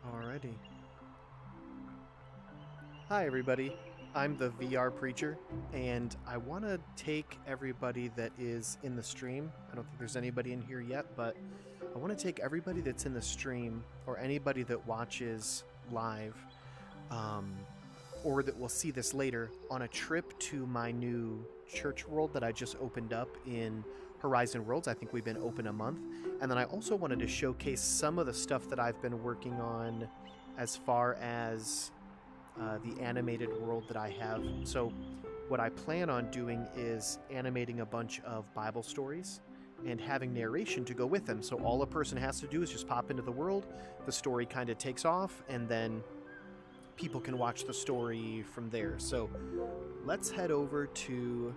Alrighty. Hi, everybody. I'm the VR Preacher, and I want to take everybody that is in the stream. I don't think there's anybody in here yet, but I want to take everybody that's in the stream or anybody that watches live or that will see this later on a trip to my new church world that I just opened up in Horizon Worlds. I think we've been open a month. And then I also wanted to showcase some of the stuff that I've been working on as far as the animated world that I have. So what I plan on doing is animating a bunch of Bible stories and having narration to go with them. So all a person has to do is just pop into the world, the story kind of takes off, and then people can watch the story from there. So let's head over to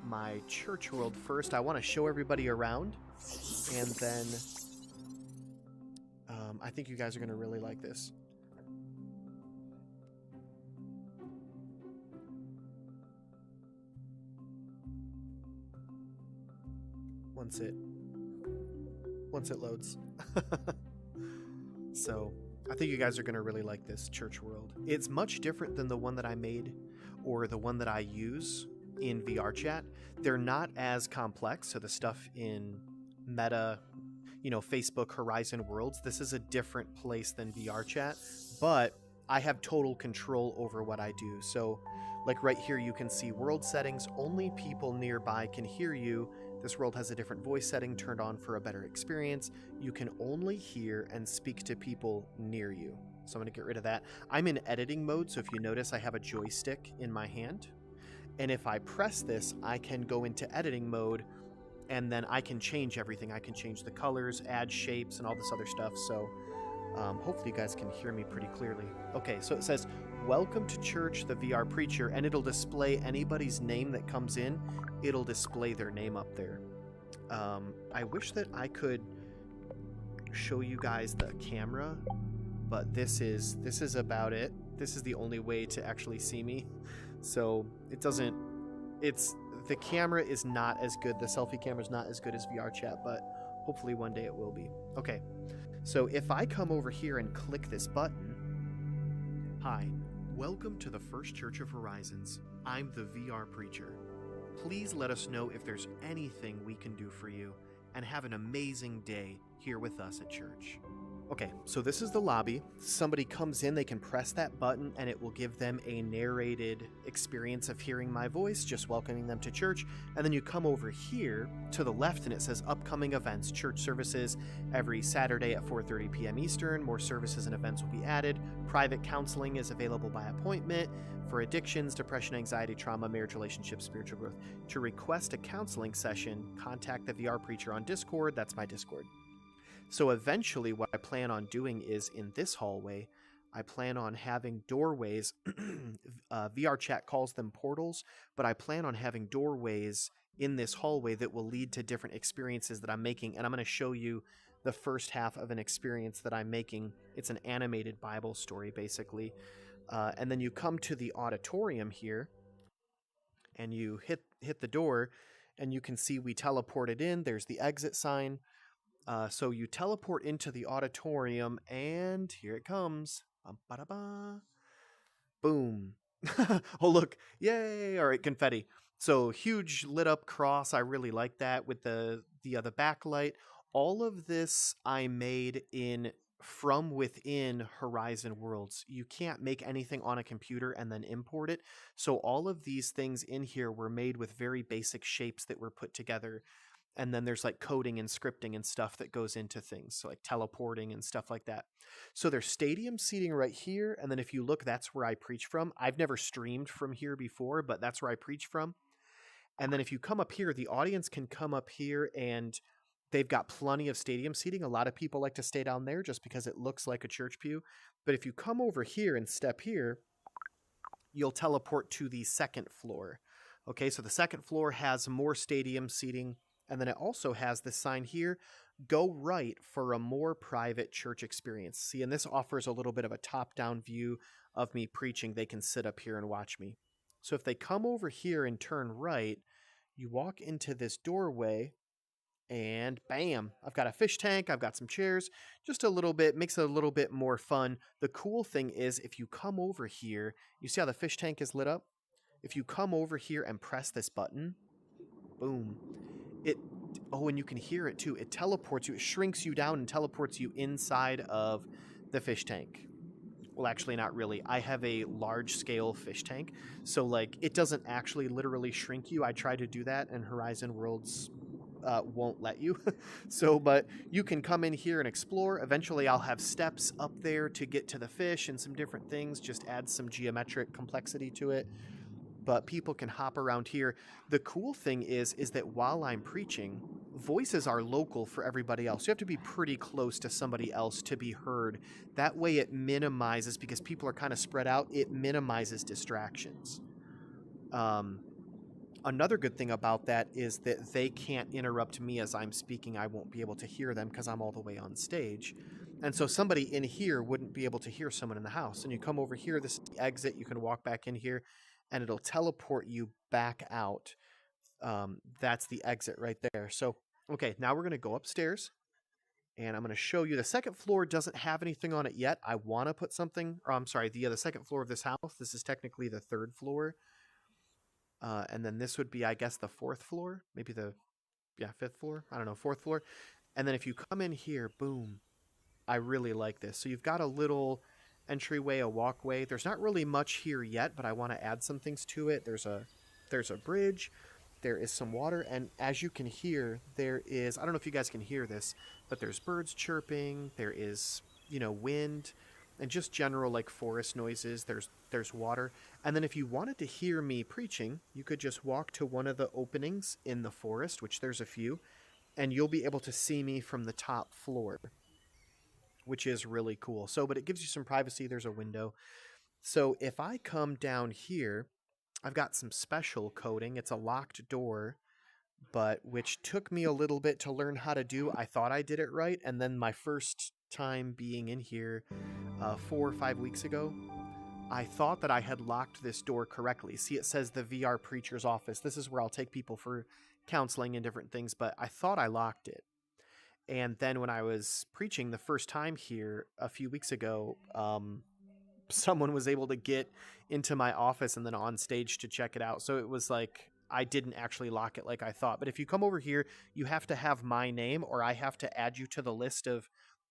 my church world first. I want to show everybody around, and then I think you guys are going to really like this. Once it loads. So I think you guys are going to really like this church world. It's much different than the one that I made or the one that I use in VR chat. They're not as complex. So the stuff in Meta, Facebook Horizon Worlds, this is a different place than VR chat, but I have total control over what I do. So like right here, you can see world settings. Only people nearby can hear you. This world has a different voice setting turned on for a better experience. You can only hear and speak to people near you. So I'm going to get rid of that. I'm in editing mode, so if you notice, I have a joystick in my hand. And if I press this, I can go into editing mode, and then I can change everything. I can change the colors, add shapes, and all this other stuff. So hopefully you guys can hear me pretty clearly. Okay, so it says, "Welcome to church, the VR Preacher," and it'll display anybody's name that comes in. It'll display their name up there. I wish that I could show you guys the camera, but this is about it. This is the only way to actually see me. So the camera is not as good. The selfie camera is not as good as VR chat, but hopefully one day it will be. Okay, so if I come over here and click this button, "Hi, welcome to the First Church of Horizons. I'm the VR Preacher. Please let us know if there's anything we can do for you, and have an amazing day here with us at church." Okay, so this is the lobby. Somebody comes in, they can press that button, and it will give them a narrated experience of hearing my voice, just welcoming them to church. And then you come over here to the left, and it says upcoming events, church services every Saturday at 4:30 p.m. Eastern. More services and events will be added. Private counseling is available by appointment for addictions, depression, anxiety, trauma, marriage, relationships, spiritual growth. To request a counseling session, contact the VR Preacher on Discord. That's my Discord. So eventually what I plan on doing is in this hallway, I plan on having doorways. VR chat calls them portals, but I plan on having doorways in this hallway that will lead to different experiences that I'm making. And I'm going to show you the first half of an experience that I'm making. It's an animated Bible story, basically. And then you come to the auditorium here, and you hit the door, and you can see we teleported in. There's the exit sign. So you teleport into the auditorium, and here it comes. Boom. Oh, look. Yay. All right, confetti. So huge lit up cross. I really like that with the backlight. All of this I made from within Horizon Worlds. You can't make anything on a computer and then import it. So all of these things in here were made with very basic shapes that were put together. And then there's like coding and scripting and stuff that goes into things, so like teleporting and stuff like that. So there's stadium seating right here. And then if you look, that's where I preach from. I've never streamed from here before, but that's where I preach from. And then if you come up here, the audience can come up here, and they've got plenty of stadium seating. A lot of people like to stay down there just because it looks like a church pew. But if you come over here and step here, you'll teleport to the second floor. Okay, so the second floor has more stadium seating, and then it also has this sign here, go right for a more private church experience. See, and this offers a little bit of a top-down view of me preaching. They can sit up here and watch me. So if they come over here and turn right, you walk into this doorway, and bam, I've got a fish tank, I've got some chairs, just a little bit, makes it a little bit more fun. The cool thing is if you come over here, you see how the fish tank is lit up? If you come over here and press this button, boom, it, oh, and you can hear it too. It teleports you, it shrinks you down and teleports you inside of the fish tank. Well, actually, not really. I have a large scale fish tank, so like it doesn't actually literally shrink you. I tried to do that, and Horizon Worlds won't let you. So, but you can come in here and explore. Eventually, I'll have steps up there to get to the fish and some different things. Just add some geometric complexity to it. But people can hop around here. The cool thing is that while I'm preaching, voices are local for everybody else. You have to be pretty close to somebody else to be heard. That way it minimizes, because people are kind of spread out, it minimizes distractions. Another good thing about that is that they can't interrupt me as I'm speaking. I won't be able to hear them because I'm all the way on stage. And so somebody in here wouldn't be able to hear someone in the house. And you come over here, this is the exit, you can walk back in here, and it'll teleport you back out. That's the exit right there. So, okay, now we're going to go upstairs, and I'm going to show you. The second floor doesn't have anything on it yet. I want to put something, or I'm sorry, the second floor of this house. This is technically the third floor. And then this would be, I guess, the fourth floor, maybe fifth floor. I don't know, fourth floor. And then if you come in here, boom, I really like this. So you've got a little entryway, a walkway. There's not really much here yet, but I want to add some things to it. There's a bridge. There is some water. And as you can hear, there is, I don't know if you guys can hear this, but there's birds chirping. There is, wind. And just general like forest noises. There's water. And then if you wanted to hear me preaching, you could just walk to one of the openings in the forest, which there's a few, and you'll be able to see me from the top floor, which is really cool. So, but it gives you some privacy. There's a window. So if I come down here, I've got some special coding. It's a locked door, but which took me a little bit to learn how to do. I thought I did it right. And then my first time being in here 4 or 5 weeks ago, I thought that I had locked this door correctly. See, it says the VR Preacher's Office. This is where I'll take people for counseling and different things, but I thought I locked it. And then when I was preaching the first time here a few weeks ago, someone was able to get into my office and then on stage to check it out. So it was like I didn't actually lock it like I thought. But if you come over here, you have to have my name, or I have to add you to the list of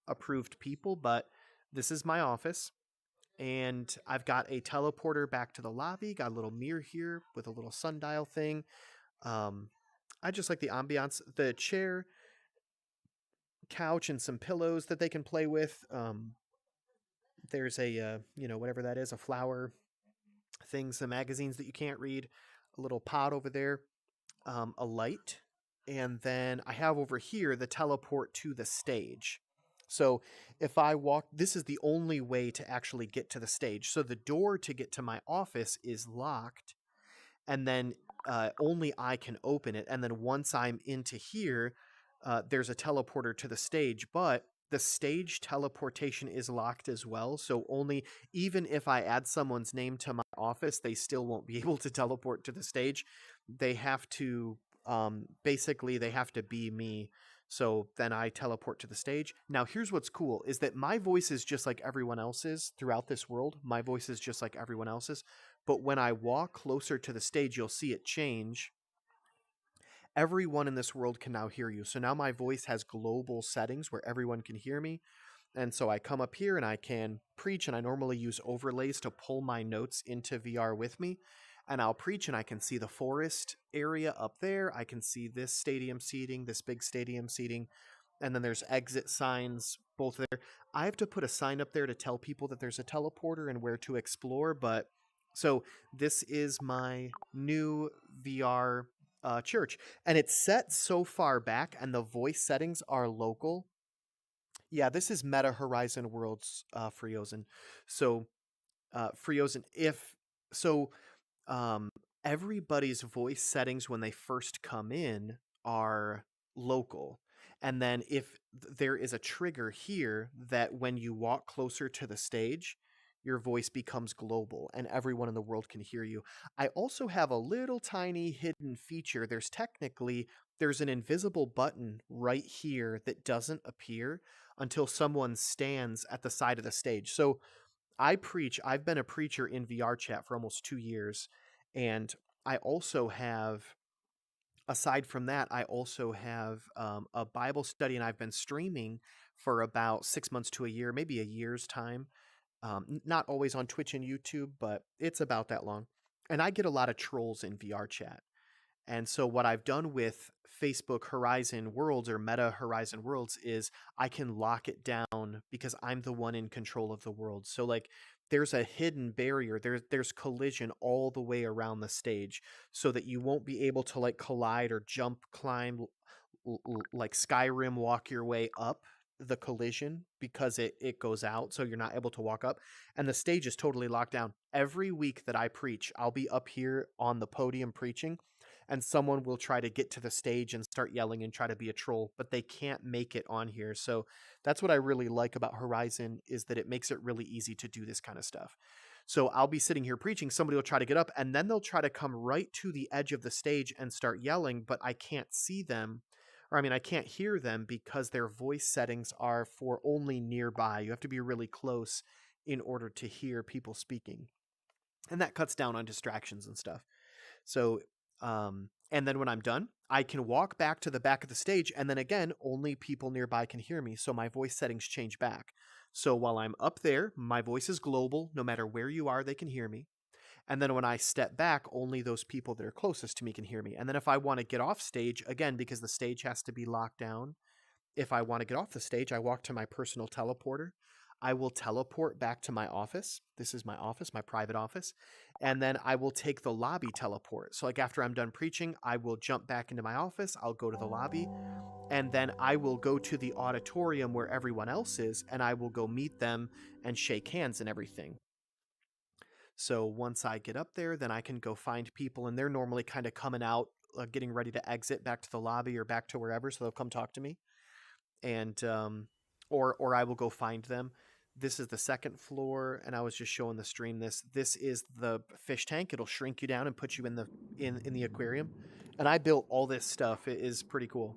approved people. But this is my office, and I've got a teleporter back to the lobby. Got a little mirror here with a little sundial thing. I just like the ambiance. The chair, couch, and some pillows that they can play with. There's a, whatever that is, a flower thing, some magazines that you can't read, a little pod over there, a light, and then I have over here the teleport to the stage. So if I walk, this is the only way to actually get to the stage. So the door to get to my office is locked, and then only I can open it. And then once I'm into here, there's a teleporter to the stage, but the stage teleportation is locked as well. So even if I add someone's name to my office, they still won't be able to teleport to the stage. They have to, basically they have to be me. So then I teleport to the stage. Now here's what's cool is that my voice is just like everyone else's throughout this world. My voice is just like everyone else's. But when I walk closer to the stage, you'll see it change. Everyone in this world can now hear you. So now my voice has global settings where everyone can hear me. And so I come up here and I can preach, and I normally use overlays to pull my notes into VR with me. And I'll preach and I can see the forest area up there. I can see this stadium seating, this big stadium seating. And then there's exit signs both there. I have to put a sign up there to tell people that there's a teleporter and where to explore. But so this is my new VR church, and it's set so far back, and the voice settings are local. Yeah, this is Meta Horizon Worlds Friozin. So Friozin, if so, everybody's voice settings when they first come in are local. And then if there is a trigger here that when you walk closer to the stage, your voice becomes global and everyone in the world can hear you. I also have a little tiny hidden feature. There's an invisible button right here that doesn't appear until someone stands at the side of the stage. So I've been a preacher in VR chat for almost 2 years, and I also have, aside from that, I also have a Bible study, and I've been streaming for about 6 months to a year, maybe a year's time. Not always on Twitch and YouTube, but it's about that long. And I get a lot of trolls in VR chat. And so what I've done with Facebook Horizon Worlds or Meta Horizon Worlds is I can lock it down because I'm the one in control of the world. So like there's a hidden barrier. There's collision all the way around the stage so that you won't be able to like collide or jump, climb, like Skyrim walk your way up the collision because it goes out, so you're not able to walk up, and the stage is totally locked down. Every week that I preach, I'll be up here on the podium preaching, and someone will try to get to the stage and start yelling and try to be a troll, but they can't make it on here. So that's what I really like about Horizon, is that it makes it really easy to do this kind of stuff. So I'll be sitting here preaching, somebody will try to get up, and then they'll try to come right to the edge of the stage and start yelling, but I can't see them. Or I mean, I can't hear them because their voice settings are for only nearby. You have to be really close in order to hear people speaking. And that cuts down on distractions and stuff. So, and then when I'm done, I can walk back to the back of the stage, and then again, only people nearby can hear me. So my voice settings change back. So while I'm up there, my voice is global. No matter where you are, they can hear me. And then when I step back, only those people that are closest to me can hear me. And then if I want to get off stage, again, because the stage has to be locked down, if I want to get off the stage, I walk to my personal teleporter. I will teleport back to my office. This is my office, my private office. And then I will take the lobby teleport. So like after I'm done preaching, I will jump back into my office. I'll go to the lobby. And then I will go to the auditorium where everyone else is. And I will go meet them and shake hands and everything. So once I get up there, then I can go find people, and they're normally kind of coming out, getting ready to exit back to the lobby or back to wherever, so they'll come talk to me. And or I will go find them. This is the second floor, and I was just showing the stream this. This is the fish tank. It'll shrink you down and put you in the aquarium. And I built all this stuff. It is pretty cool.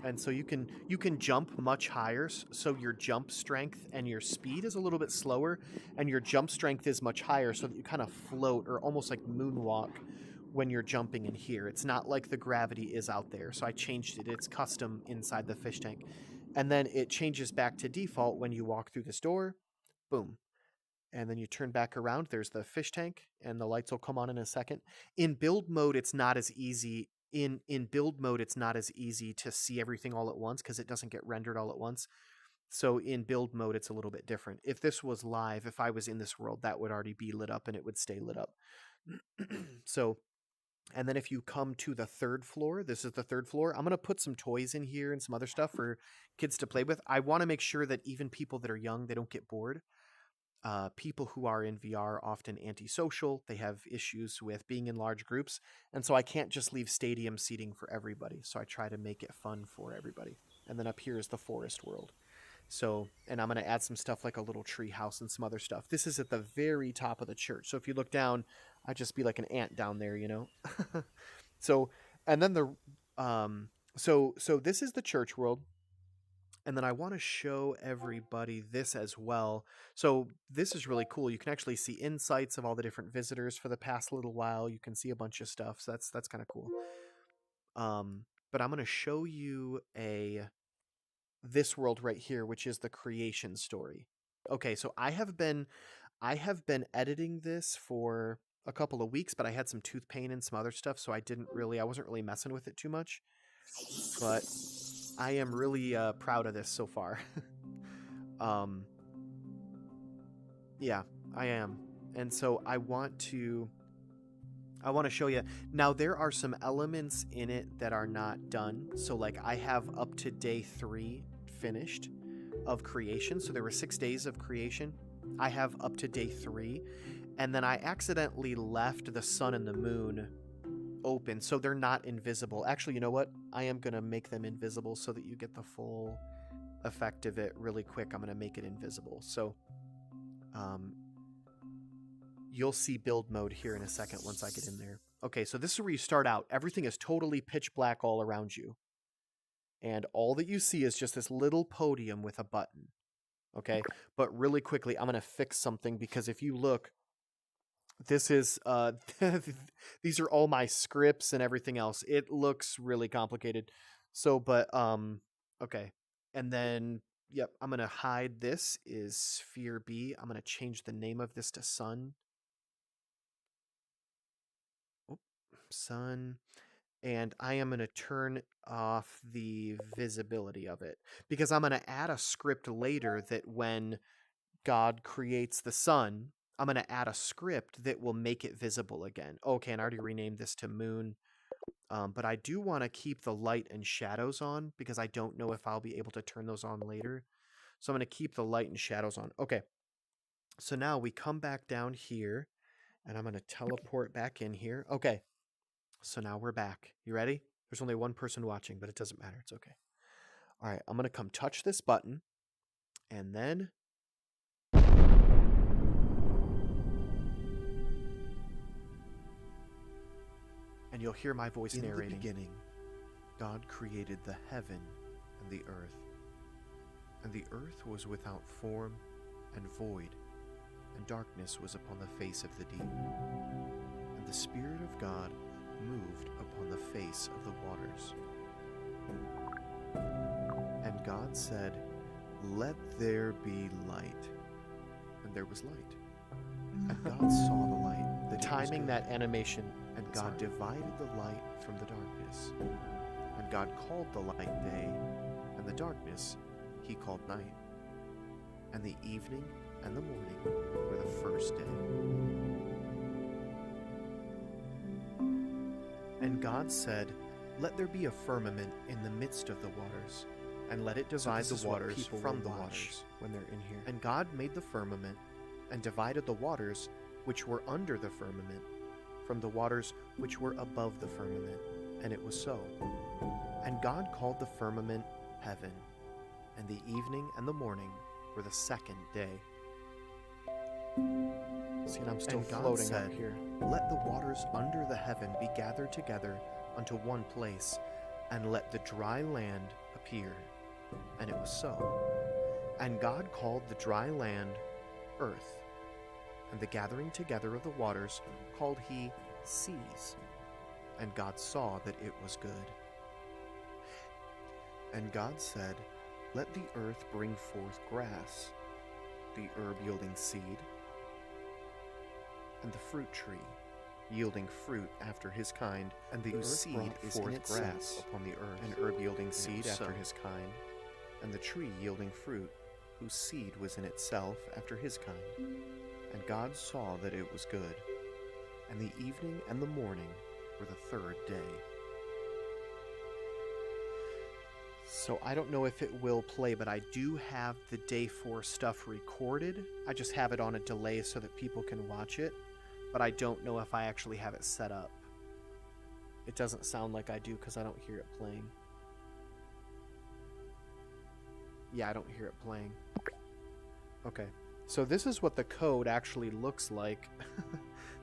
And so you can jump much higher, so your jump strength and your speed is a little bit slower, and your jump strength is much higher, so that you kind of float or almost like moonwalk when you're jumping in here. It's not like the gravity is out there, so I changed it. It's custom inside the fish tank. And then it changes back to default when you walk through this door. Boom. And then you turn back around. There's the fish tank, and the lights will come on in a second. In build mode, it's not as easy. In build mode, it's not as easy to see everything all at once because it doesn't get rendered all at once. So in build mode, it's a little bit different. If this was live, if I was in this world, that would already be lit up and it would stay lit up. So, and then if you come to the third floor, this is the third floor. I'm going to put some toys in here and some other stuff for kids to play with. I want to make sure that even people that are young, they don't get bored. People who are in VR are often antisocial. They have issues with being in large groups. And so I can't just leave stadium seating for everybody. So I try to make it fun for everybody. And then up here is the forest world. So, and I'm going to add some stuff like a little tree house and some other stuff. This is at the very top of the church. So if you look down, I'd just be like an ant down there, you know? So, and then so this is the church world. And then I want to show everybody this as well. So this is really cool. You can actually see insights of all the different visitors for the past little while. You can see a bunch of stuff. So that's kind of cool. But I'm going to show you this world right here, which is the creation story. Okay, so I have been editing this for a couple of weeks, but I had some tooth pain and some other stuff, so I wasn't really messing with it too much. But I am really proud of this so far. Yeah, I am. And so I want to show you. Now, there are some elements in it that are not done. So like I have up to day 3 finished of creation. So there were 6 days of creation. I have up to day 3. And then I accidentally left the sun and the moon open, so they're not invisible. Actually, you know what? I am going to make them invisible so that you get the full effect of it really quick. I'm going to make it invisible. So you'll see build mode here in a second once I get in there. Okay, so this is where you start out. Everything is totally pitch black all around you. And all that you see is just this little podium with a button. Okay, but really quickly, I'm going to fix something because if you look, this is these are all my scripts and everything else. It looks really complicated. So, but okay. And then yep, I'm going to hide this is sphere B. I'm going to change the name of this to sun. Oh, sun. And I am going to turn off the visibility of it because I'm going to add a script later that when God creates the sun, I'm going to add a script that will make it visible again. Okay, and I already renamed this to moon. But I do want to keep the light and shadows on because I don't know if I'll be able to turn those on later. So I'm going to keep the light and shadows on. Okay, so now we come back down here and I'm going to teleport back in here. Okay, so now we're back. You ready? There's only one person watching, but it doesn't matter. It's okay. All right, I'm going to come touch this button and then... and you'll hear my voice narrating. In the beginning, God created the heaven and the earth. And the earth was without form and void, and darkness was upon the face of the deep. And the Spirit of God moved upon the face of the waters. And God said, "Let there be light." And there was light. And God saw the light. The timing that animation. And God divided the light from the darkness. And God called the light day, and the darkness he called night. And the evening and the morning were the first day. And God said, "Let there be a firmament in the midst of the waters, and let it divide the waters from the waters when they're in here." And God made the firmament, and divided the waters which were under the firmament from the waters which were above the firmament, and it was so. And God called the firmament heaven, and the evening and the morning were the second day. See, and I'm still floating out here. "Let the waters under the heaven be gathered together unto one place, and let the dry land appear. And it was so. And God called the dry land earth, and the gathering together of the waters called he seas. And God saw that it was good. And God said, Let the earth bring forth grass, the herb yielding seed, and the fruit tree yielding fruit after his kind, and the whose seed is in its grass upon the earth, and herb yielding seed after his kind, and the tree yielding fruit, whose seed was in itself after his kind. And God saw that it was good. And the evening and the morning were the third day." So I don't know if it will play, but I do have the day 4 stuff recorded. I just have it on a delay so that people can watch it, but I don't know if I actually have it set up. It doesn't sound like I do because I don't hear it playing. Yeah, I don't hear it playing. Okay, so this is what the code actually looks like.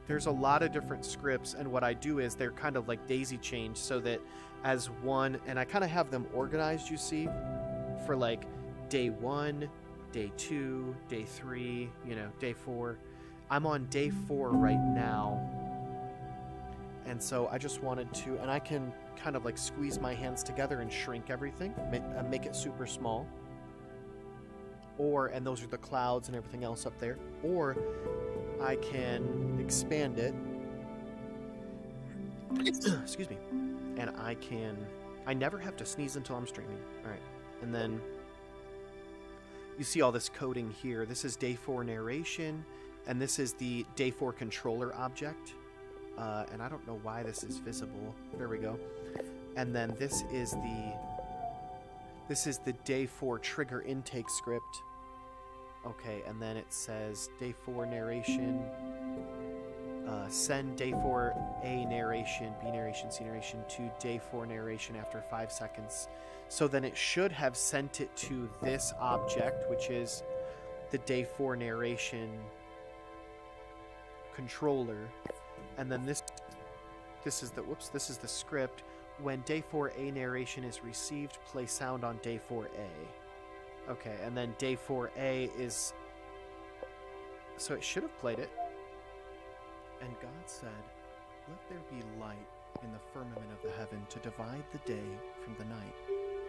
There's a lot of different scripts, and what I do is they're kind of like daisy chained so that as one, and I kind of have them organized, you see, for like day 1, day 2, day 3, you know, day 4. I'm on day 4 right now, and so I just wanted to, and I can kind of like squeeze my hands together and shrink everything, make it super small. Or, and those are the clouds and everything else up there, or I can expand it, excuse me, and I never have to sneeze until I'm streaming. All right, and then you see all this coding here. This is day 4 narration, and this is the day 4 controller object, and I don't know why this is visible. There we go. And then this is the day 4 trigger intake script. Okay, and then it says day 4 narration, send day 4 A narration, B narration, C narration to day 4 narration after 5 seconds. So then it should have sent it to this object, which is the day 4 narration controller. And then this is the script. When day 4A narration is received, play sound on day 4A. Okay, and then day 4A is... So it should have played it. And God said, "Let there be light in the firmament of the heaven to divide the day from the night,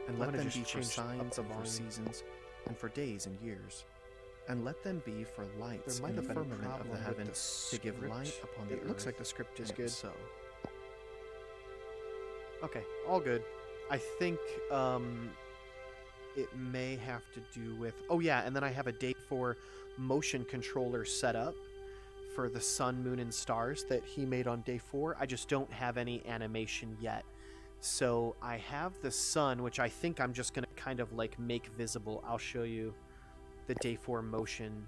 and let them be for signs and for seasons, and for days and years. And let them be for lights in the firmament of the heaven to give light upon the earth." It looks like the script is good. So. Okay, all good. I think it may have to do with... Oh yeah, and then I have a day 4 motion controller set up for the sun, moon, and stars that he made on day 4. I just don't have any animation yet. So I have the sun, which I think I'm just going to kind of like make visible. I'll show you the day 4 motion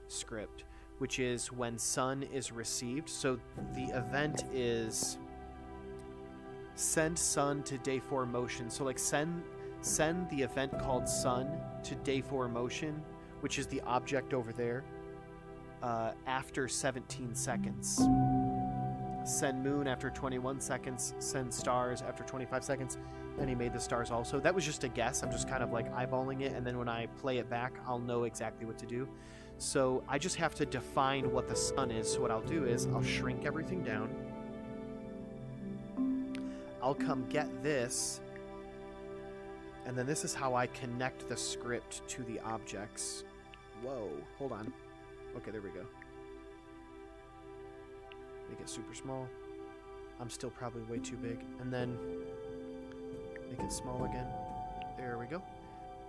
script, which is when sun is received. So the event is send sun to day 4 motion. So like send the event called sun to day 4 motion, which is the object over there, after 17 seconds. Send moon after 21 seconds. Send stars after 25 seconds. And he made the stars also. That was just a guess. I'm just kind of like eyeballing it, and then when I play it back, I'll know exactly what to do. So I just have to define what the sun is. So what I'll do is I'll shrink everything down. I'll come get this, and then this is how I connect the script to the objects. Whoa, hold on. Okay, there we go. Make it super small. I'm still probably way too big. And then make it small again. There we go.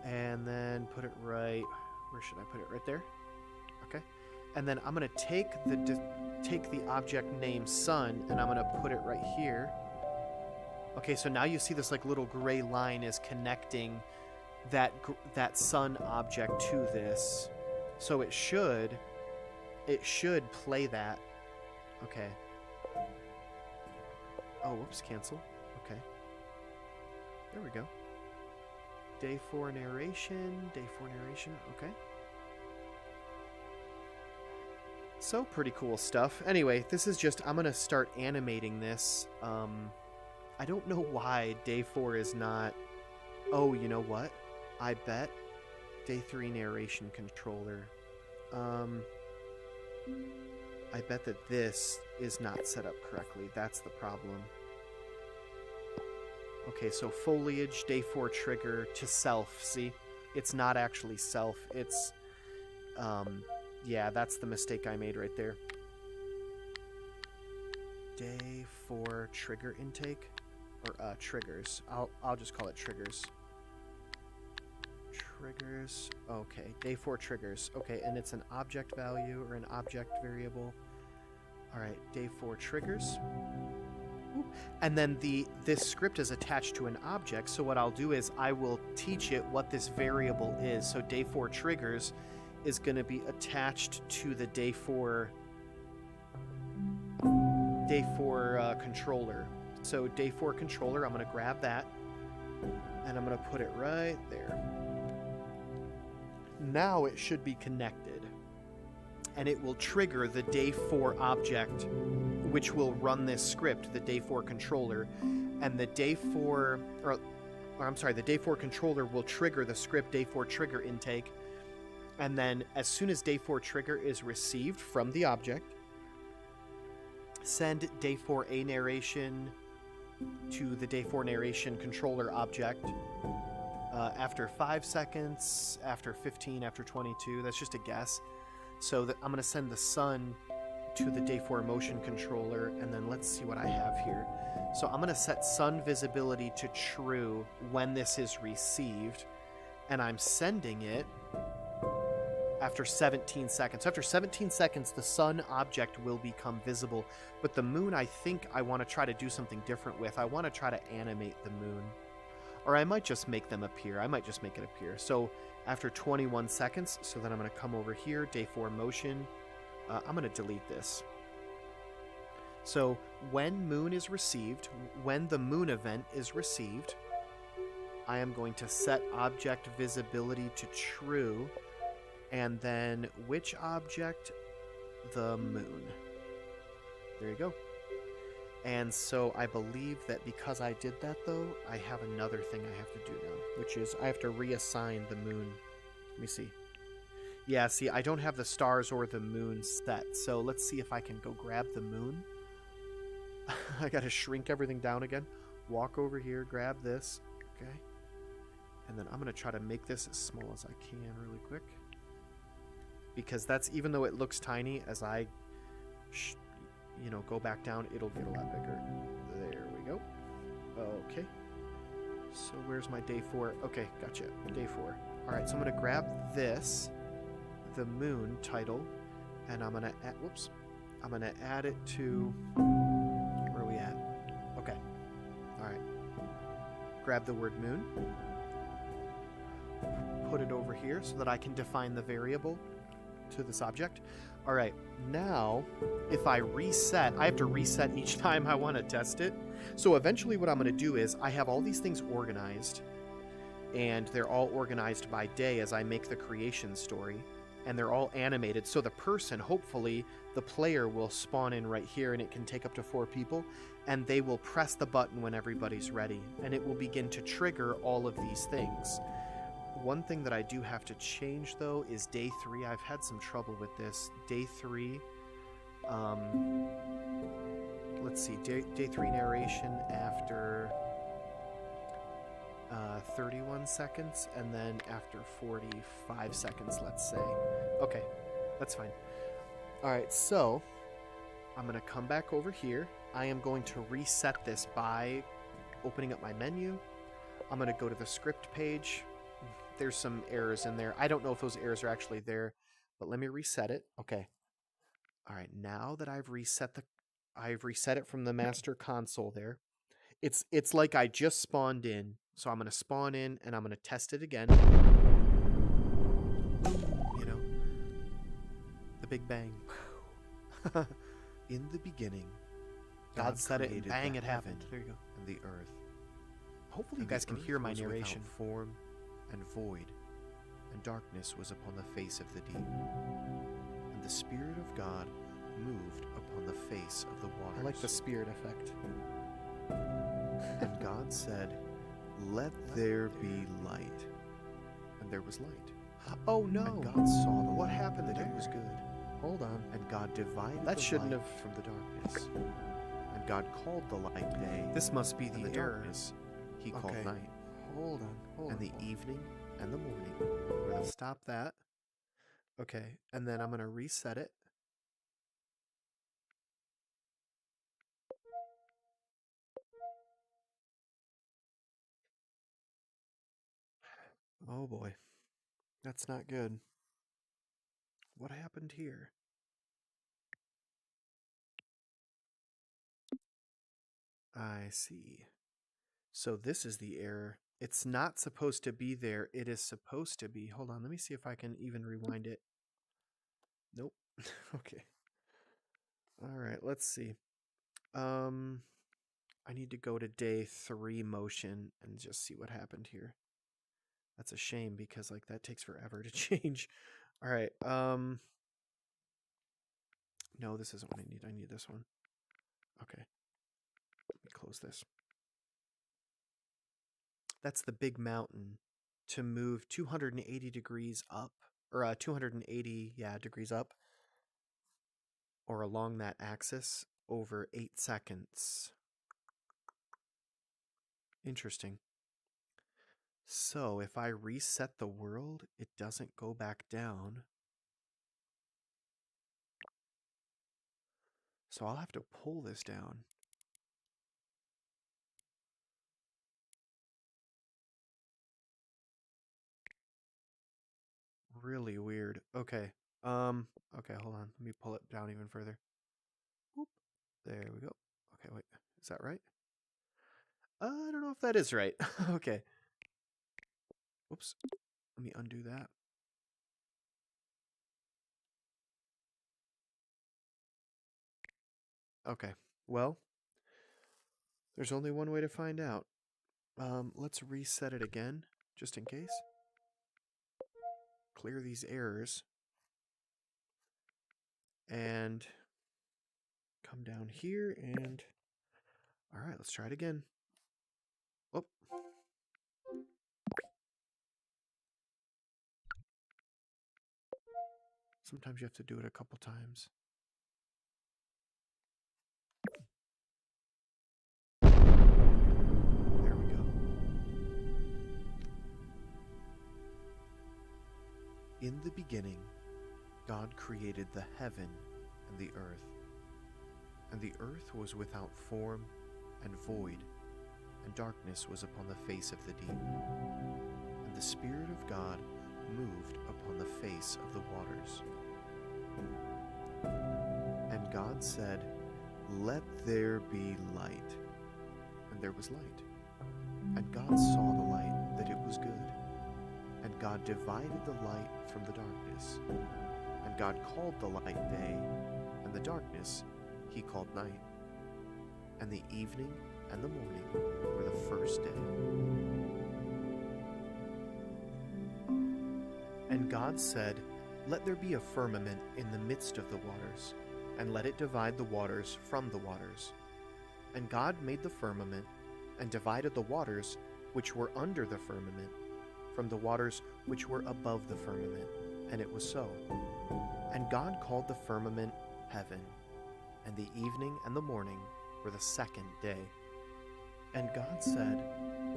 And then put it right... Where should I put it? Right there? Okay. And then I'm going to take the object name sun, and I'm going to put it right here. Okay, so now you see this like little gray line is connecting that sun object to this. So it should play that. Okay. Oh, whoops, cancel. Okay. There we go. Day 4 narration, okay. So, pretty cool stuff. Anyway, this is just, I'm going to start animating this. I don't know why day 4 is not... Oh, you know what? I bet day 3 narration controller. I bet that this is not set up correctly. That's the problem. Okay, so foliage, day 4 trigger to self. See? It's not actually self. It's... yeah, that's the mistake I made right there. Day 4 trigger intake? Or, triggers. I'll just call it triggers. Triggers. Okay, day 4 triggers. Okay, and it's an object value or an object variable. Alright, day 4 triggers. And then this script is attached to an object, so what I'll do is I will teach it what this variable is. So day 4 triggers is going to be attached to the day 4 controller. So day 4 controller, I'm going to grab that, and I'm going to put it right there. Now it should be connected, and it will trigger the day 4 object, which will run this script, the day 4 controller, and the day 4, the day 4 controller will trigger the script day 4 trigger intake, and then as soon as day 4 trigger is received from the object, send day 4A narration to the day 4 narration controller object after 5 seconds, after 15, after 22. That's just a guess. So I'm going to send the sun to the day 4 motion controller, and then let's see what I have here. So I'm going to set sun visibility to true when this is received, and I'm sending it after 17 seconds. So after 17 seconds, the sun object will become visible, but the moon, I think I want to try to do something different with. I want to try to animate the moon, or I might just make them appear. I might just make it appear. So after 21 seconds, so then I'm going to come over here, day 4 motion. I'm going to delete this. So when moon is received, when the moon event is received, I am going to set object visibility to true, and then which object? The moon. There you go. And so I believe that because I did that, though, I have another thing I have to do now, which is I have to reassign the moon. Let me see. Yeah, see, I don't have the stars or the moon set, so let's see if I can go grab the moon. I gotta shrink everything down again. Walk over here, grab this, okay? And then I'm gonna try to make this as small as I can really quick. Because that's, even though it looks tiny, as I, go back down, it'll get a lot bigger. There we go. Okay. So where's my day 4? Okay, gotcha. Day 4. All right, so I'm gonna grab this, the moon title, and I'm gonna add, I'm gonna add it to, where are we at? Okay. All right. Grab the word moon. Put it over here so that I can define the variable to this object. All right, now if I reset, I have to reset each time I want to test it. So eventually what I'm going to do is I have all these things organized, and they're all organized by day as I make the creation story, and they're all animated. So the person, hopefully the player, will spawn in right here, and it can take up to 4 people, and they will press the button when everybody's ready, and it will begin to trigger all of these things. One thing that I do have to change, though, is day 3. I've had some trouble with this. Day 3, let's see, day 3 narration after 31 seconds, and then after 45 seconds, let's say. Okay, that's fine. All right, so I'm going to come back over here. I am going to reset this by opening up my menu. I'm going to go to the script page. There's some errors in there. I don't know if those errors are actually there, but let me reset it. Okay. All right. Now that I've reset it from the master console there. It's like I just spawned in. So I'm going to spawn in and I'm going to test it again. The Big Bang. In the beginning, God said it and bang, it happened. There you go. And the earth. Hopefully you guys can hear my narration. Form and void, and darkness was upon the face of the deep. And the Spirit of God moved upon the face of the waters. I like the spirit effect. And God said, "Let there be light." And there was light. Oh no! And God saw the what light, happened that there? it was good. Hold on. And God divided That the shouldn't light have- from the darkness. And God called the light day. This must be and the the error. darkness He called Okay. night. Hold on. And the evening and the morning We're gonna stop that. Okay, and then I'm gonna reset it. Oh boy, that's not good. What happened here? I see. So this is the error. It's not supposed to be there. It is supposed to be. Hold on, let me see if I can even rewind it. Nope. Okay. All right, let's see. I need to go to day 3 motion and just see what happened here. That's a shame because like that takes forever to change. All right. No, this isn't what I need. I need this one. Okay. Let me close this. That's the big mountain to move 280 degrees up, or 280 degrees up, or along that axis over 8 seconds. Interesting. So if I reset the world, it doesn't go back down. So I'll have to pull this down. Really weird. Okay. Okay, hold on. Let me pull it down even further. Whoop. There we go. Okay, wait. Is that right? I don't know if that is right. Okay. Oops. Let me undo that. Okay. Well, there's only one way to find out. Let's reset it again, just in case. Clear these errors. And come down here and... Alright, let's try it again. Oh. Sometimes you have to do it a couple times. There we go. In the beginning, God created the heaven and the earth. And the earth was without form and void, and darkness was upon the face of the deep. And the Spirit of God moved upon the face of the waters. And God said, "Let there be light." And there was light. And God saw the light, that it was good. And God divided the light from the darkness. And God called the light day, and the darkness he called night. And the evening and the morning were the first day. And God said, "Let there be a firmament in the midst of the waters, and let it divide the waters from the waters." And God made the firmament, and divided the waters which were under the firmament from the waters which were above the firmament. And it was so. And God called the firmament heaven. And the evening and the morning were the second day. And God said,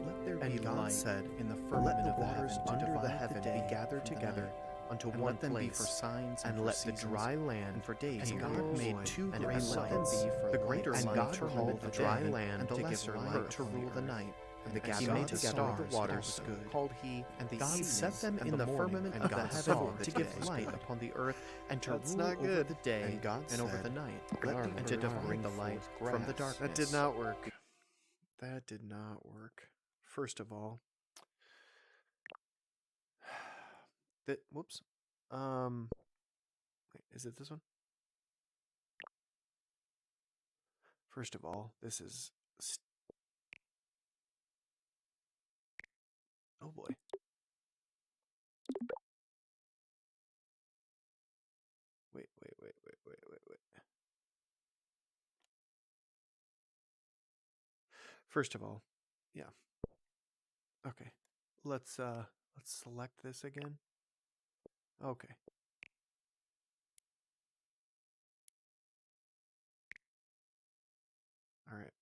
"Let there be light in the firmament of the waters under the heaven be gathered together unto one place, for signs, and let the dry land and for days. And God made two great lights, the greater light, and God called the dry land and the lesser light to rule the night. And the gathering together of the waters called he, and the God set them in the firmament of the heaven to give light upon the earth, and to rule over the day and over the night, and to divide the light from the darkness. That did not work. That did not work. First of all, whoops. Wait, is it this one? First of all, this is... Oh boy. Wait. First of all, yeah. Okay. Let's select this again. Okay. All right.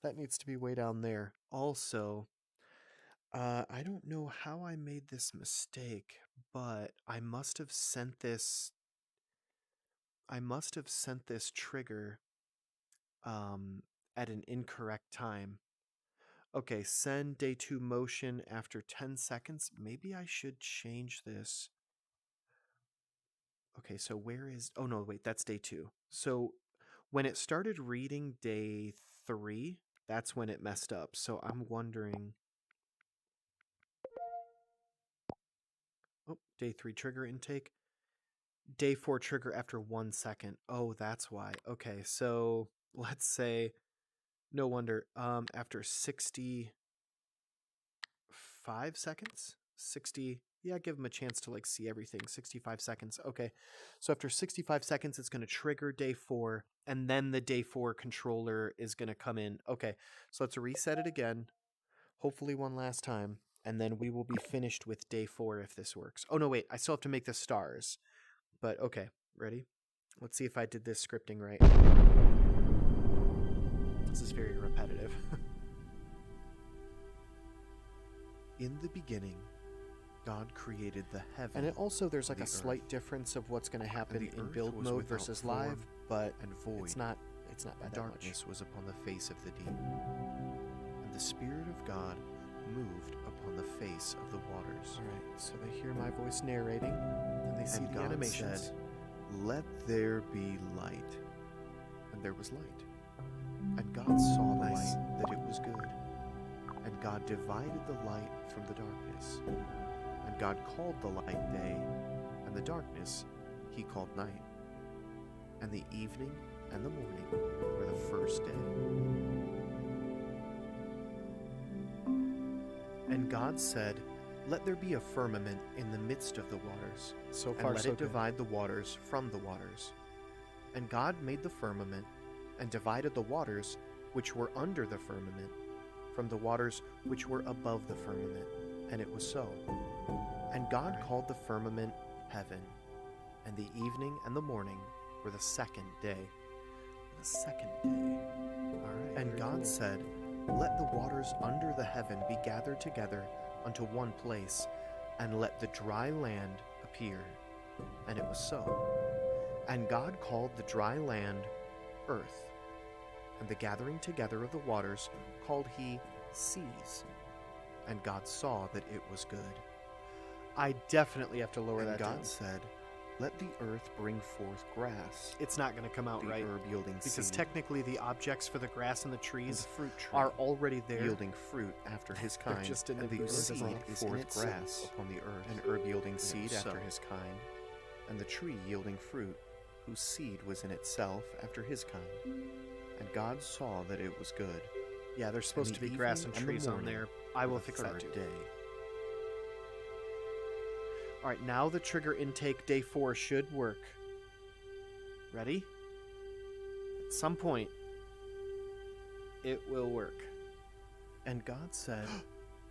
That needs to be way down there. Also, I don't know how I made this mistake, but I must have sent this trigger at an incorrect time. Okay, send day 2 motion after 10 seconds. Maybe I should change this. Okay, so where is... Oh, no, wait, that's day 2. So when it started reading day 3, that's when it messed up. So I'm wondering... Oh, day 3 trigger intake. Day 4 trigger after 1 second. Oh, that's why. Okay, so let's say... No wonder. After 65 seconds? 60... Yeah, give them a chance to see everything. 65 seconds. Okay. So after 65 seconds, it's going to trigger day 4, and then the day 4 controller is going to come in. Okay. So let's reset it again. Hopefully one last time. And then we will be finished with day 4 if this works. Oh, no, wait. I still have to make the stars. But okay. Ready? Let's see if I did this scripting right. This is very repetitive. In the beginning, God created the heaven. And there's a slight difference of what's going to happen in build mode versus live, but it's not by that darkness much. Was upon the face of the deep, and the Spirit of God moved upon the face of the waters. All right, so they hear my voice narrating, and they see the animations. Said, "Let there be light," and there was light. And God saw the light, that it was good. And God divided the light from the darkness. And God called the light day, and the darkness he called night. And the evening and the morning were the first day. And God said, "Let there be a firmament in the midst of the waters, So and far, let so it good. divide the waters from the waters." And God made the firmament, and divided the waters which were under the firmament from the waters which were above the firmament. And it was so. And God Right. called the firmament heaven. And the evening and the morning were the second day. The second day. All right. And very God cool. said, "Let the waters under the heaven be gathered together unto one place, and let the dry land appear." And it was so. And God called the dry land earth, and the gathering together of the waters called he seas. And God saw that it was good. I definitely have to lower And that God down. said, "Let the earth bring forth grass, It's not going to come out the right. herb yielding Because seed, technically the objects for the grass and the and the trees fruit tree are already there. yielding fruit after his They're kind, just in and the the earth seed brought is forth in itself grass upon the earth, and herb yielding seed was after so. his kind, and the tree yielding fruit, whose seed was in itself after his kind. And God saw that it was good. Yeah, there's supposed to the be grass and evening and the trees on morning there. I were will the fix that third too. day. All right, now the trigger intake day 4 should work. Ready? At some point, it will work. And God said,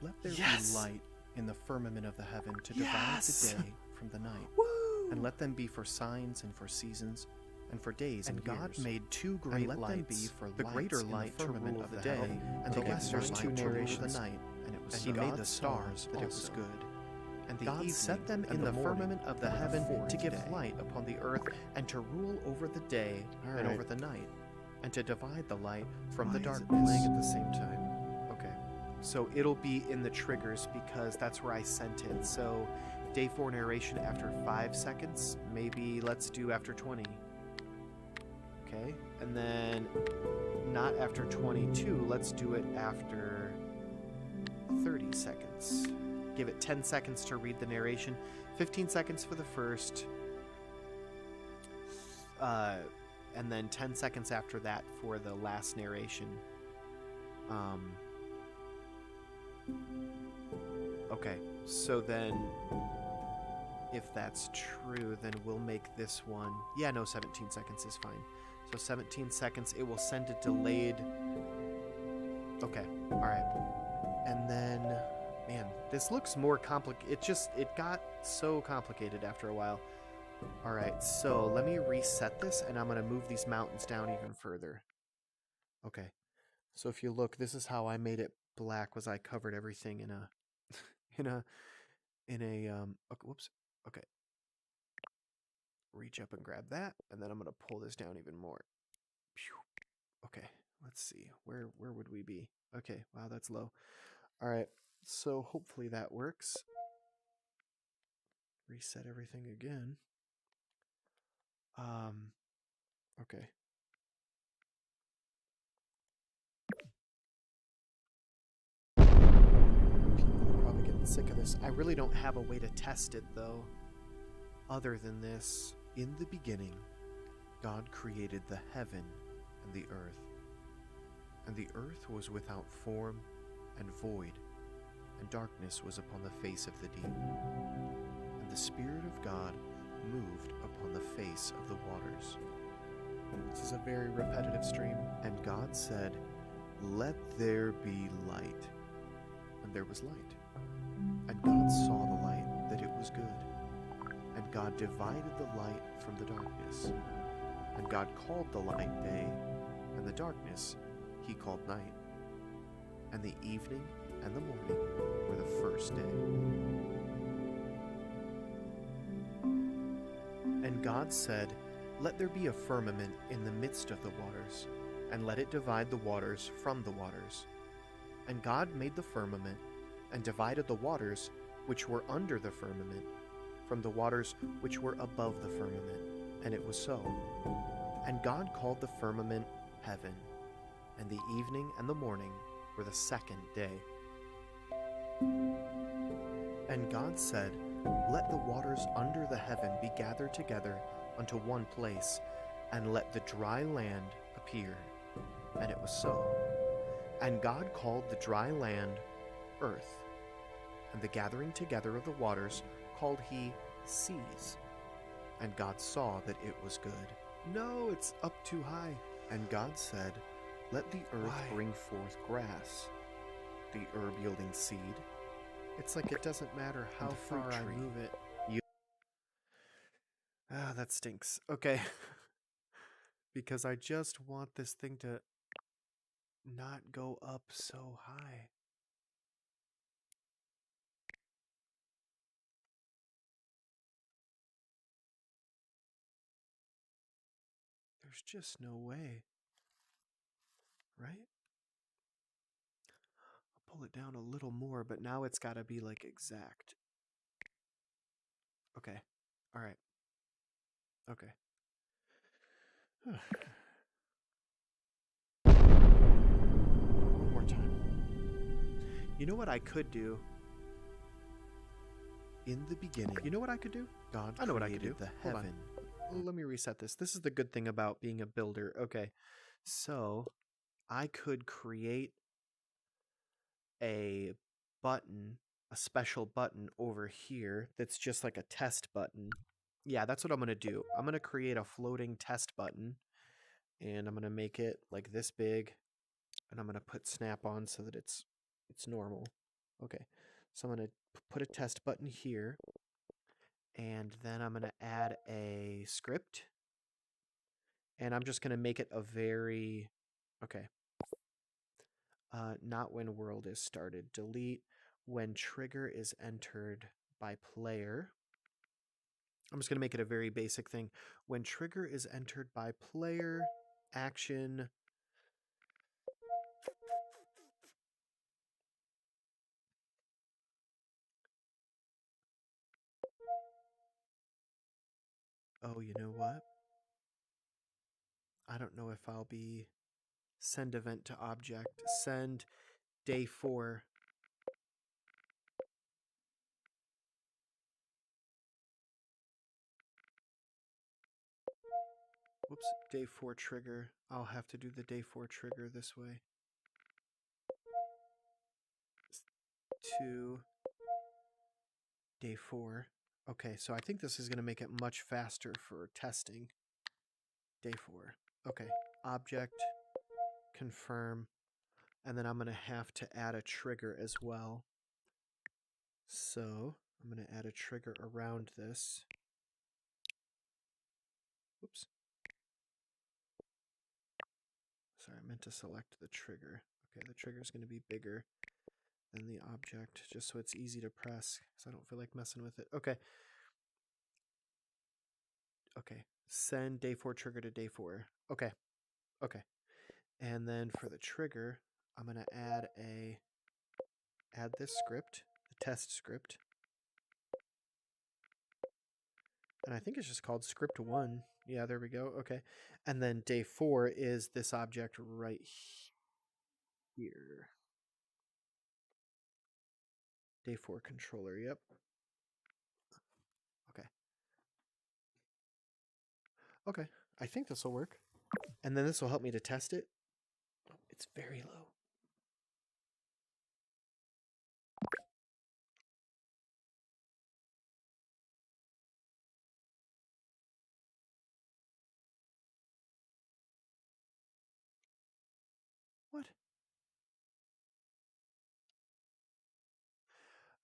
"Let there Yes! be light in the firmament of the heaven to divide Yes! the day from the night, Woo! and let them be for signs and for seasons and for days And and God years. made two And great let them be lights, for the lights greater in light the to firmament rule of the the day, heaven, and the the lesser lesser light two to rule the narrations. night." And it was And so. he made the stars that it was also. good. And the God evening set them and in the morning firmament of the were heaven to fourth give day. light upon the earth, and to rule over the day All and right. over the night, and to divide the light from Why the is it darkness. playing at the same time? Okay. So it'll be in the triggers because that's where I sent it. So day 4 narration after 5 seconds. Maybe let's do after 20. Okay. And then not after 22. Let's do it after 30 seconds. Give it 10 seconds to read the narration. 15 seconds for the first. And then 10 seconds after that for the last narration. Okay, so then if that's true, then we'll make this one. Yeah, no, 17 seconds is fine. So 17 seconds, it will send a delayed. Okay, all right. And then, man, this looks more complicated. It got so complicated after a while. All right, so let me reset this, and I'm going to move these mountains down even further. Okay, so if you look, this is how I made it black. Was I covered everything in a, okay, whoops. Okay, reach up and grab that, and then I'm going to pull this down even more. Phew. Okay, let's see. Where would we be? Okay, wow, that's low. All right, so hopefully that works. Reset everything again. Okay. People are probably getting sick of this. I really don't have a way to test it, though, other than this. In the beginning, God created the heaven and the earth. And the earth was without form and void, and darkness was upon the face of the deep. And the Spirit of God moved upon the face of the waters. This is a very repetitive stream. And God said, "Let there be light." And there was light. And God saw the light, that it was good. And God divided the light from the darkness. And God called the light day, and the darkness he called night. And the evening and the morning were the first day. And God said, "Let there be a firmament in the midst of the waters, and let it divide the waters from the waters." And God made the firmament, and divided the waters which were under the firmament from the waters which were above the firmament. And it was so. And God called the firmament heaven. And the evening and the morning were the second day. And God said, "Let the waters under the heaven be gathered together unto one place, and let the dry land appear. And it was so. And God called the dry land earth, and the gathering together of the waters called he seas. And God saw that it was good. No, it's up too high. And God said, let the earth Why? bring forth grass, the herb yielding seed. It's like it doesn't matter how the fruit far I tree. move it. You- Ah, that stinks. Okay. Because I just want this thing to not go up so high. There's just no way. Right? I'll pull it down a little more, but now it's got to be like exact. Okay. All right. Okay. One more time. You know what I could do? In the beginning, You know what I could do? God I know what I could created do. the Hold on. heaven. Let me reset this. This is the good thing about being a builder. Okay. So I could create a button, a special button over here that's just like a test button. Yeah, that's what I'm going to do. I'm going to create a floating test button, and I'm going to make it like this big, and I'm going to put snap on so that it's normal. Okay. So I'm going to put a test button here, and then I'm going to add a script, and I'm just going to make it a very okay. Not when world is started. Delete when trigger is entered by player. I'm just going to make it a very basic thing. When trigger is entered by player, action. Oh, you know what? I don't know if I'll be send event to object. Send day 4. Whoops, day 4 trigger. I'll have to do the day 4 trigger this way. To day 4. Okay, so I think this is going to make it much faster for testing. Day 4. Okay, object, confirm, and then I'm going to have to add a trigger as well. So I'm going to add a trigger around this. Oops. Sorry, I meant to select the trigger. Okay, the trigger is going to be bigger than the object, just so it's easy to press, because I don't feel like messing with it. Okay. Okay, send day 4 trigger to day 4. Okay. Okay. And then for the trigger, I'm going to add this script, the test script. And I think it's just called script 1. Yeah, there we go. Okay. And then day 4 is this object right here. Day 4 controller, yep. Okay. Okay, I think this will work. And then this will help me to test it. Oh, it's very low. What?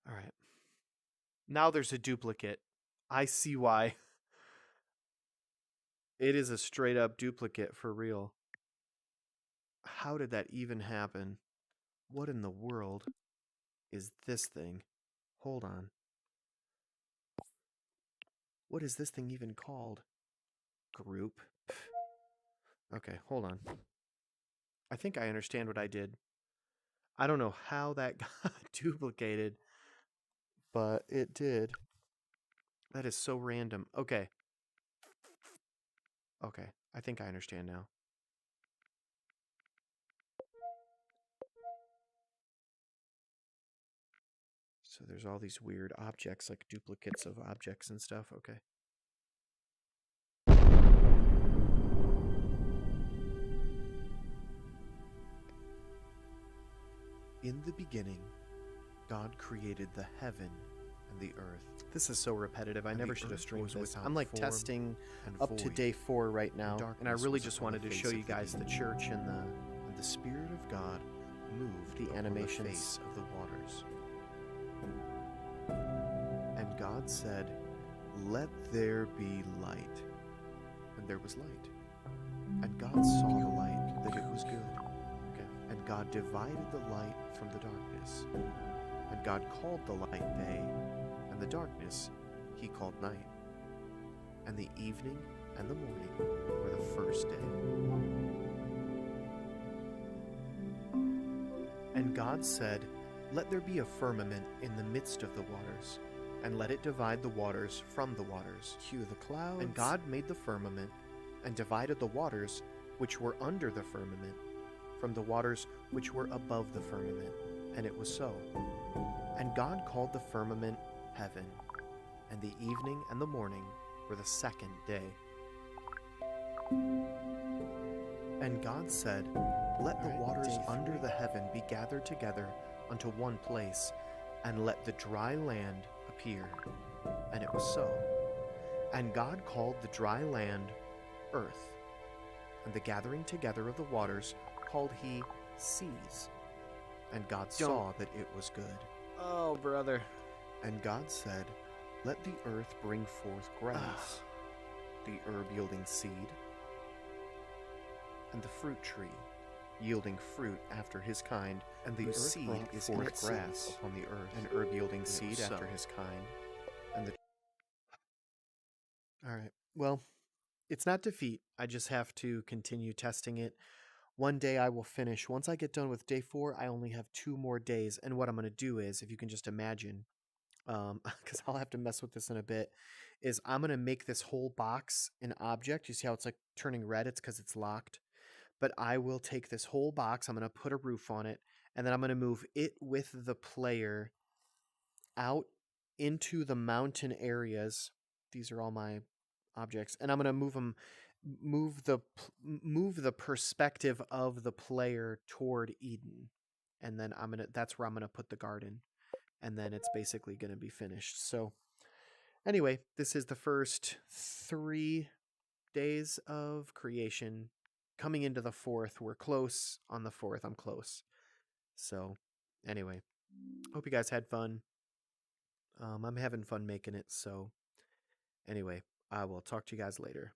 All right. Now there's a duplicate. I see why. It is a straight up duplicate for real. How did that even happen? What in the world is this thing? Hold on. What is this thing even called? Group? Pff. Okay, hold on. I think I understand what I did. I don't know how that got duplicated, but it did. That is so random. Okay. Okay, I think I understand now. So there's all these weird objects, like duplicates of objects and stuff. Okay. In the beginning, God created the heaven and the earth. This is so repetitive. I And never the should have earth streamed was this. without I'm like form testing and up to void, day 4 right now, and I darkness really was just upon wanted the to face show of you the guys the deep. church and And the Spirit of God moved The upon animations. the face of the waters. And God said, "Let there be light." And there was light. And God saw the light, that it was good. Okay. And God divided the light from the darkness. And God called the light day, and the darkness he called night. And the evening and the morning were the first day. And God said, "Let there be a firmament in the midst of the waters, and let it divide the waters from the waters." Cue the clouds. And God made the firmament, and divided the waters which were under the firmament from the waters which were above the firmament. And it was so. And God called the firmament heaven, and the evening and the morning were the second day. And God said, "Let the Alright, waters day under 3. the heaven be gathered together unto one place, and let the dry land appear." And it was so. And God called the dry land earth, and the gathering together of the waters called he seas. And God saw that it was good. Oh, brother. And God said, "Let the earth bring forth grass, the herb yielding seed, and the fruit tree yielding fruit after his kind, and the Whose earth seed brought is in forth its grass seeds, upon the earth, and herb yielding seed was after so. his kind, and the All right. Well, it's not defeat. I just have to continue testing it. One day I will finish. Once I get done with day 4, I only have 2 more days. And what I'm going to do is, if you can just imagine, because I'll have to mess with this in a bit, is I'm going to make this whole box an object. You see how it's like turning red? It's because it's locked. But I will take this whole box, I'm going to put a roof on it, and then I'm going to move it with the player out into the mountain areas. These are all my objects, and I'm going to move the perspective of the player toward Eden. And then that's where I'm going to put the garden. And then it's basically going to be finished. So anyway, this is the first 3 days of creation. Coming into the 4th, we're close on the 4th. I'm close. So anyway, hope you guys had fun. I'm having fun making it. So anyway, I will talk to you guys later.